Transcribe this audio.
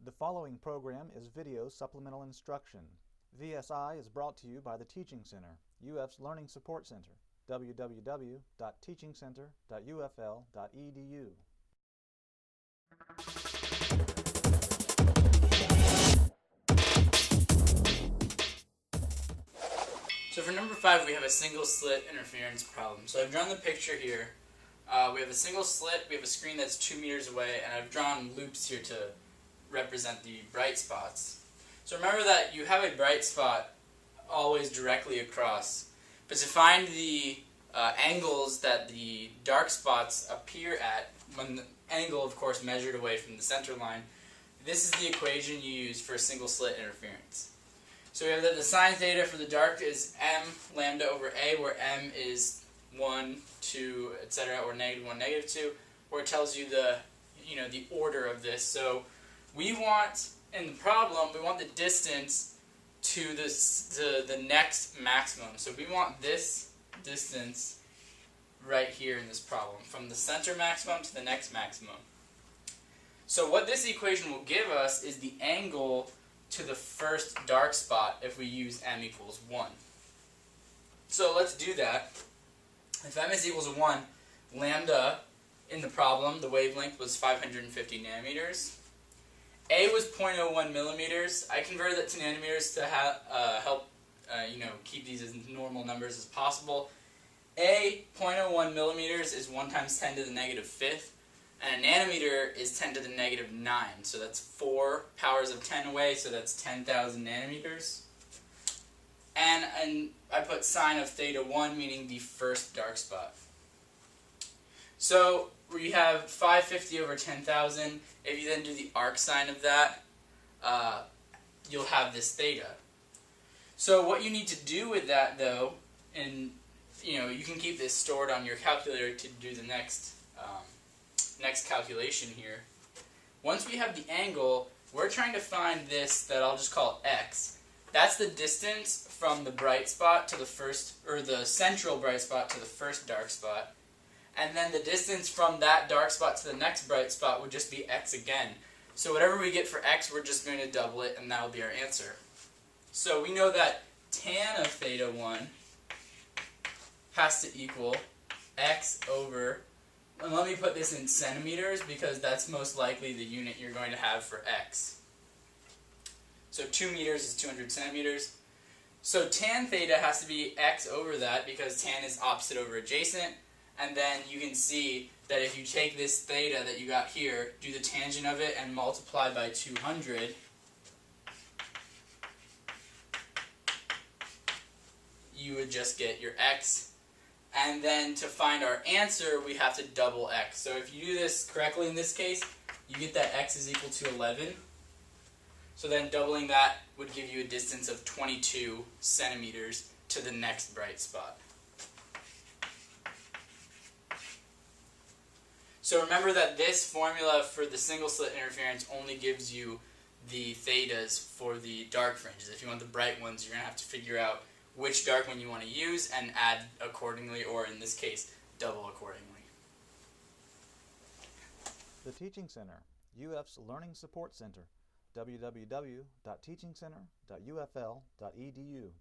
The following program is video supplemental instruction. VSI is brought to you by the Teaching Center, UF's Learning Support Center, www.teachingcenter.ufl.edu. So for number 5, we have a single slit interference problem. So I've drawn the picture here. We have a single slit, we have a screen that's 2 meters away, and I've drawn loops here to represent the bright spots. So remember that you have a bright spot always directly across. But to find the angles that the dark spots appear at, when the angle, of course, measured away from the center line, this is the equation you use for single slit interference. So we have that the sine theta for the dark is m lambda over a, where m is 1, 2, etc., or -1, -2, where it tells you the order of this. So we want, in the problem, we want the distance to the next maximum. So we want this distance right here in this problem, from the center maximum to the next maximum. So what this equation will give us is the angle to the first dark spot if we use m equals 1. So let's do that. If m is equals 1, lambda in the problem, the wavelength was 550 nanometers. A was 0.01 millimeters. I converted that to nanometers to help keep these as normal numbers as possible. A, 0.01 millimeters, is 1 times 10 to the negative 5th. And a nanometer is 10 to the negative 9. So that's 4 powers of 10 away, so that's 10,000 nanometers. And I put sine of theta 1, meaning the first dark spot. So we have 550 over 10,000. If you then do the arc sine of that, you'll have this theta. So what you need to do with that, though, and you can keep this stored on your calculator to do the next calculation here. Once we have the angle, we're trying to find this that I'll just call x. That's the distance from the bright spot to the first, or the central bright spot to the first dark spot. And then the distance from that dark spot to the next bright spot would just be x again. So whatever we get for x, we're just going to double it, and that'll be our answer. So we know that tan of theta 1 has to equal x over, and let me put this in centimeters because that's most likely the unit you're going to have for x. So 2 meters is 200 centimeters. So tan theta has to be x over that because tan is opposite over adjacent. And then you can see that if you take this theta that you got here, do the tangent of it, and multiply by 200, you would just get your x. And then to find our answer, we have to double x. So if you do this correctly in this case, you get that x is equal to 11. So then doubling that would give you a distance of 22 centimeters to the next bright spot. So remember that this formula for the single slit interference only gives you the thetas for the dark fringes. If you want the bright ones, you're going to have to figure out which dark one you want to use and add accordingly, or in this case, double accordingly. The Teaching Center, UF's Learning Support Center, www.teachingcenter.ufl.edu.